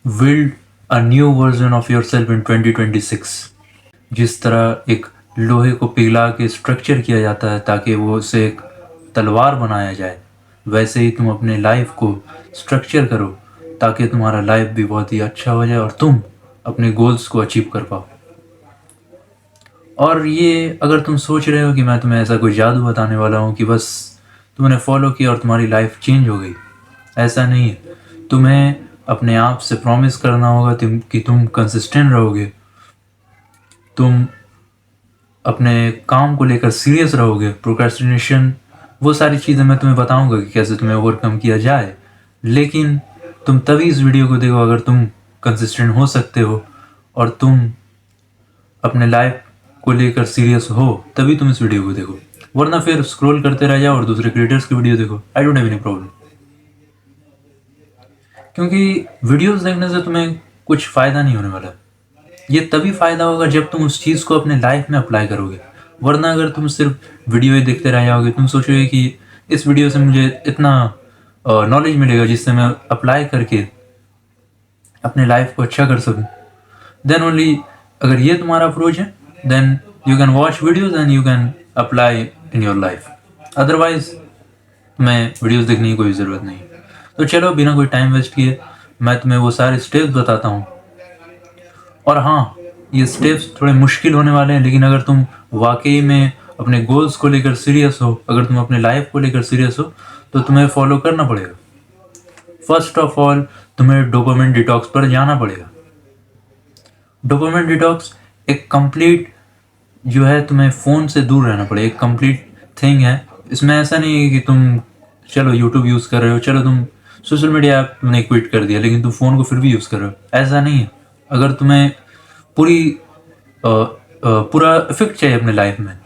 Build a new version of your self in 2026। जिस तरह एक लोहे को पिघला के स्ट्रक्चर किया जाता है ताकि वो उसे एक तलवार बनाया जाए, वैसे ही तुम अपने लाइफ को स्ट्रक्चर करो ताकि तुम्हारा लाइफ भी बहुत ही अच्छा हो जाए और तुम अपने गोल्स को अचीव कर पाओ। और ये अगर तुम सोच रहे हो कि मैं तुम्हें ऐसा कोई जादू बताने वाला हूँ कि बस तुमने फॉलो किया और तुम्हारी लाइफ चेंज हो गई, ऐसा नहीं है। तुम्हें अपने आप से प्रॉमिस करना होगा कि तुम कंसिस्टेंट रहोगे, तुम अपने काम को लेकर सीरियस रहोगे। प्रोक्रेस्टिनेशन, वो सारी चीज़ें मैं तुम्हें बताऊंगा कि कैसे तुम्हें ओवरकम किया जाए, लेकिन तुम तभी इस वीडियो को देखो अगर तुम कंसिस्टेंट हो सकते हो और तुम अपने लाइफ को लेकर सीरियस हो, तभी तुम इस वीडियो को देखो। वरना फिर स्क्रॉल करते रह जाओ और दूसरे क्रिएटर्स की वीडियो देखो। I don't have any problem, क्योंकि वीडियोस देखने से तुम्हें कुछ फ़ायदा नहीं होने वाला। ये तभी फ़ायदा होगा जब तुम उस चीज़ को अपने लाइफ में अप्लाई करोगे। वरना अगर तुम सिर्फ वीडियो ही देखते रह जाओगे, तुम सोचोगे कि इस वीडियो से मुझे इतना नॉलेज मिलेगा जिससे मैं अप्लाई करके अपने लाइफ को अच्छा कर सकूं, देन ओनली, अगर ये तुम्हारा अप्रोच है, then you can watch videos and you can apply in your life. Otherwise तुम्हें वीडियोस देखने की कोई ज़रूरत नहीं। तो चलो बिना कोई टाइम वेस्ट किए मैं तुम्हें वो सारे स्टेप्स बताता हूँ। और हाँ, ये स्टेप्स थोड़े मुश्किल होने वाले हैं, लेकिन अगर तुम वाकई में अपने गोल्स को लेकर सीरियस हो, अगर तुम अपने लाइफ को लेकर सीरियस हो, तो तुम्हें फॉलो करना पड़ेगा। फर्स्ट ऑफ ऑल तुम्हें डोपामिन डिटॉक्स पर जाना पड़ेगा। डोपामिन डिटॉक्स एक कंप्लीट जो है, तुम्हें फ़ोन से दूर रहना पड़ेगा, एक कंप्लीट थिंग है। इसमें ऐसा नहीं है कि तुम चलो यूट्यूब यूज़ कर रहे हो, चलो तुम सोशल मीडिया ऐप तुमने क्विट कर दिया लेकिन तुम फ़ोन को फिर भी यूज़ कर रहे हो, ऐसा नहीं है। अगर तुम्हें पूरा इफेक्ट चाहिए अपने लाइफ में,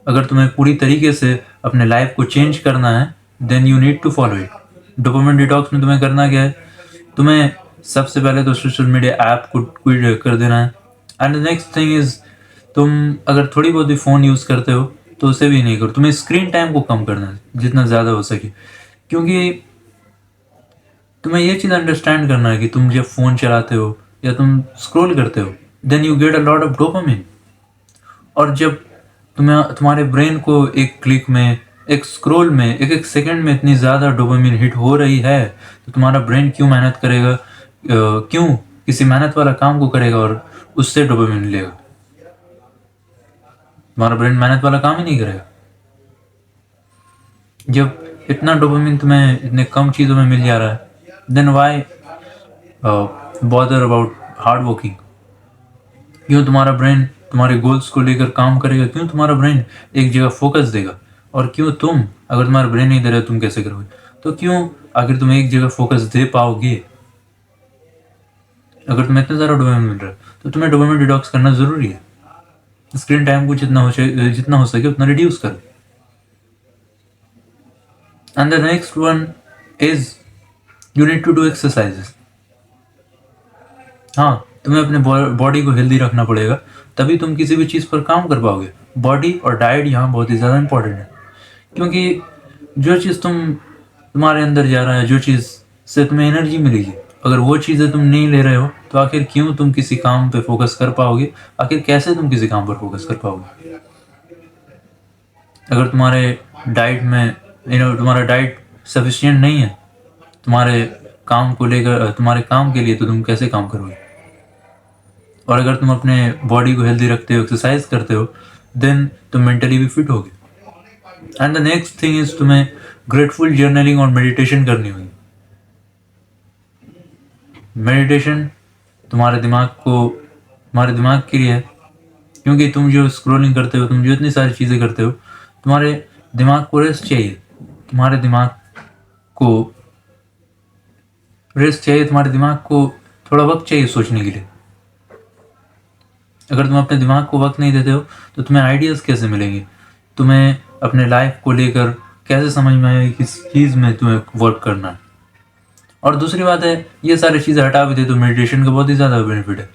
अगर तुम्हें पूरी तरीके से अपने लाइफ को चेंज करना है, then you need to follow it. Dopamine detox में तुम्हें करना क्या है, तुम्हें सबसे पहले तो सोशल मीडिया ऐप को क्विट कर देना है। And the next thing is, तुम अगर थोड़ी बहुत भी फ़ोन यूज़ करते हो तो उसे भी नहीं करो। तुम्हें स्क्रीन टाइम को कम करना है जितना ज़्यादा हो सके, क्योंकि तुम्हें ये चीज़ अंडरस्टैंड करना है कि तुम जब फ़ोन चलाते हो या तुम स्क्रॉल करते हो, then you get a lot of dopamine. और जब तुम्हारे ब्रेन को एक क्लिक में, एक स्क्रॉल में, एक एक सेकंड में इतनी ज़्यादा डोपामिन हिट हो रही है, तो तुम्हारा ब्रेन क्यों मेहनत करेगा, क्यों किसी मेहनत वाला काम को करेगा और उससे डोपामिन मिलेगा। तुम्हारा ब्रेन मेहनत वाला काम ही नहीं करेगा। जब इतना डोपामिन तुम्हें इतने कम चीज़ों में मिल जा रहा है, then why bother about hard working. क्यों तुम्हारा ब्रेन तुम्हारे गोल्स को लेकर काम करेगा, क्यों तुम्हारा ब्रेन एक जगह फोकस देगा, और क्यों तुम, अगर तुम्हारा ब्रेन नहीं दे रहा तुम कैसे करोगे, तो क्यों आखिर तुम एक जगह फोकस दे पाओगे। अगर तुम्हें इतना ज़्यादा डोपामिन मिल रहा है तो तुम्हें डोपामिन डिटॉक्स करना ज़रूरी है। स्क्रीन टाइम को जितना हो सके उतना रिड्यूस करो। And the next one is you need to do exercises. हाँ, तुम्हें अपने बॉडी को हेल्दी रखना पड़ेगा, तभी तुम किसी भी चीज़ पर काम कर पाओगे। बॉडी और डाइट यहाँ बहुत ही ज़्यादा इंपॉर्टेंट है, क्योंकि जो चीज़ तुम्हारे अंदर जा रहा है, जो चीज़ से तुम्हें एनर्जी मिलेगी, अगर वो चीज़ें तुम नहीं ले रहे हो तो आखिर क्यों तुम किसी काम पे फोकस कर पाओगे, आखिर कैसे तुम किसी काम पर फोकस कर पाओगे। अगर तुम्हारे डाइट में तुम्हारा डाइट सफिशिएंट नहीं है तुम्हारे काम को लेकर, तुम्हारे काम के लिए, तो तुम कैसे काम करोगे। और अगर तुम अपने बॉडी को हेल्दी रखते हो, एक्सरसाइज करते हो, देन तुम मेंटली भी फिट होगे। And the next thing is तुम्हें ग्रेटफुल जर्नलिंग और मेडिटेशन करनी होगी। मेडिटेशन तुम्हारे दिमाग के लिए है, क्योंकि तुम जो स्क्रॉलिंग करते हो, तुम जो इतनी सारी चीज़ें करते हो, तुम्हारे दिमाग को रेस्ट चाहिए। तुम्हारे दिमाग को रेस्ट चाहिए, तुम्हारे दिमाग को थोड़ा वक्त चाहिए सोचने के लिए। अगर तुम अपने दिमाग को वक्त नहीं देते हो तो तुम्हें आइडियाज़ कैसे मिलेंगे, तुम्हें अपने लाइफ को लेकर कैसे समझ में आएगी किस चीज़ में तुम्हें वर्क करना है। और दूसरी बात है, ये सारी चीज़ें हटा भी दे तो मेडिटेशन का बहुत ही ज़्यादा बेनिफिट है।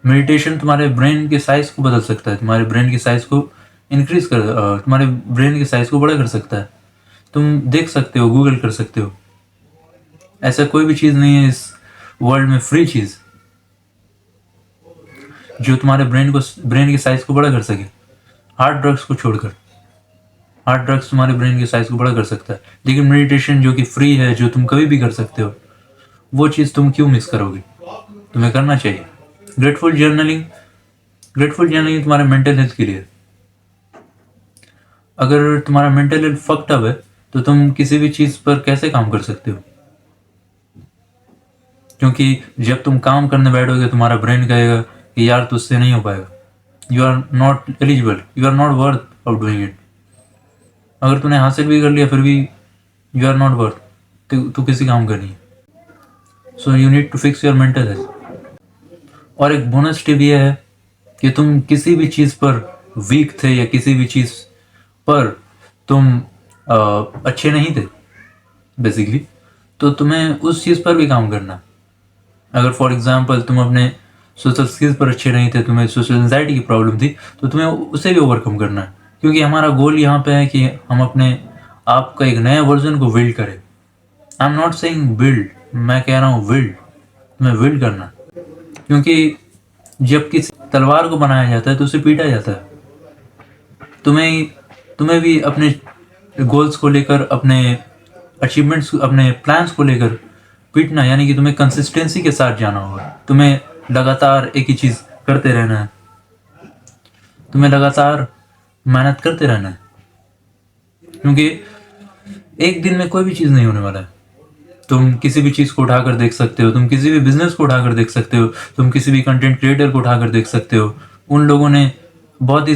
मेडिटेशन तुम्हारे ब्रेन के साइज़ को बदल सकता है, तुम्हारे ब्रेन की साइज़ को इंक्रीज कर, तुम्हारे ब्रेन की साइज़ को बड़ा कर सकता है। तुम देख सकते हो, गूगल कर सकते हो। ऐसा कोई भी चीज़ नहीं है इस वर्ल्ड में फ्री चीज़ जो तुम्हारे ब्रेन की साइज को बड़ा कर सके, हार्ड ड्रग्स को छोड़कर। हार्ड ड्रग्स तुम्हारे ब्रेन की साइज को बड़ा कर सकता है, लेकिन मेडिटेशन जो कि फ्री है, जो तुम कभी भी कर सकते हो, वो चीज़ तुम क्यों मिस करोगे? तुम्हें करना चाहिए। ग्रेटफुल जर्नलिंग तुम्हारे मेंटल हेल्थ के लिए। अगर तुम्हारा मेंटल हेल्थ फक्ड अप है तो तुम किसी भी चीज़ पर कैसे काम कर सकते हो? क्योंकि जब तुम काम करने बैठोगे तुम्हारा ब्रेन कहेगा कि यार तुझसे नहीं हो पाएगा, you are not eligible, you are not worth of doing it. अगर तूने हासिल भी कर लिया फिर भी यू आर नॉट वर्थ, तू किसी काम का नहीं है। So you need to fix your mental health. और एक बोनस टिप ये है कि तुम किसी भी चीज़ पर वीक थे या किसी भी चीज़ पर तुम अच्छे नहीं थे बेसिकली, तो तुम्हें उस चीज़ पर भी काम करना। अगर फॉर एग्जांपल तुम अपने सोशल स्किल्स पर अच्छे नहीं थे, तुम्हें सोशल एंजाइटी की प्रॉब्लम थी, तो तुम्हें उसे भी ओवरकम करना है। क्योंकि हमारा गोल यहाँ पे है कि हम अपने आप का एक नया वर्जन को बिल्ड करें। I am not saying build, मैं कह रहा हूँ बिल्ड, तुम्हें बिल्ड करना। क्योंकि जब किसी तलवार को बनाया जाता है तो उसे पीटा जाता है। तुम्हें भी अपने गोल्स को लेकर, अपने अचीवमेंट्स, अपने प्लान्स को लेकर पीटना, यानी कि तुम्हें कंसिस्टेंसी के साथ जाना होगा। तुम्हें लगातार एक ही चीज़ करते रहना है, तुम्हें लगातार मेहनत करते रहना है। क्योंकि एक दिन में कोई भी चीज़ नहीं होने वाला है। तुम किसी भी चीज़ को उठाकर देख सकते हो, तुम किसी भी बिजनेस को उठाकर देख सकते हो, तुम किसी भी कंटेंट क्रिएटर को उठाकर देख सकते हो। उन लोगों ने बहुत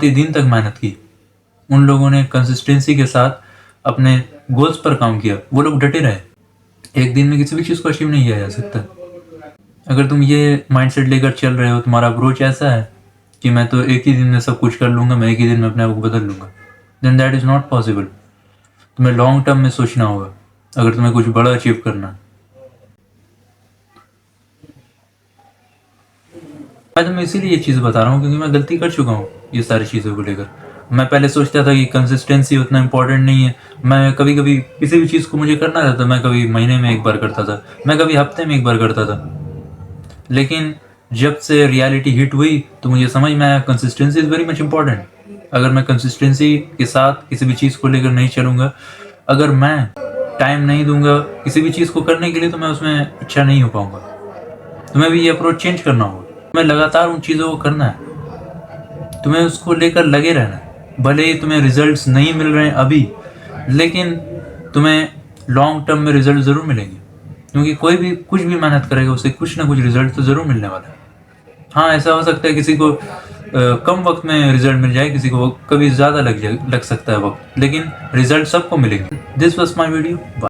ही दिन तक मेहनत की, उन लोगों ने कंसिस्टेंसी के साथ अपने गोल्स पर काम किया, वो लोग डटे रहे। एक दिन में किसी भी चीज़ को अचीव नहीं किया जा सकता। अगर तुम ये माइंडसेट लेकर चल रहे हो, तुम्हारा अप्रोच ऐसा है कि मैं तो एक ही दिन में सब कुछ कर लूँगा, मैं एक ही दिन में अपने आप को बदल लूँगा, then that is not possible. तुम्हें लॉन्ग टर्म में सोचना होगा अगर तुम्हें कुछ बड़ा अचीव करना है। मैं तुम्हें इसीलिए ये चीज़ बता रहा हूँ क्योंकि मैं गलती कर चुका हूँ ये सारी चीज़ों को लेकर। मैं पहले सोचता था कि कंसिस्टेंसी उतना इम्पोर्टेंट नहीं है। मैं कभी कभी किसी भी चीज़ को मुझे करना रहता, मैं कभी महीने में एक बार करता था, मैं कभी हफ्ते में एक बार करता था। लेकिन जब से रियलिटी हिट हुई तो मुझे समझ में आया consistency is very much important. अगर मैं कंसिस्टेंसी के साथ किसी भी चीज़ को लेकर नहीं चलूँगा, अगर मैं टाइम नहीं दूंगा किसी भी चीज़ को करने के लिए, तो मैं उसमें अच्छा नहीं हो पाऊँगा। तुम्हें भी ये अप्रोच चेंज करना होगा। तुम्हें लगातार उन चीज़ों को करना है, तुम्हें उसको लेकर लगे रहना है। भले ही तुम्हें रिजल्ट्स नहीं मिल रहे हैं अभी, लेकिन तुम्हें लॉन्ग टर्म में रिजल्ट ज़रूर मिलेंगे। क्योंकि कोई भी कुछ भी मेहनत करेगा उसे कुछ ना कुछ रिजल्ट तो ज़रूर मिलने वाला है। हाँ, ऐसा हो सकता है किसी को कम वक्त में रिजल्ट मिल जाए, किसी को कभी ज़्यादा लग सकता है वक्त, लेकिन रिजल्ट सबको मिलेंगे। This was my video.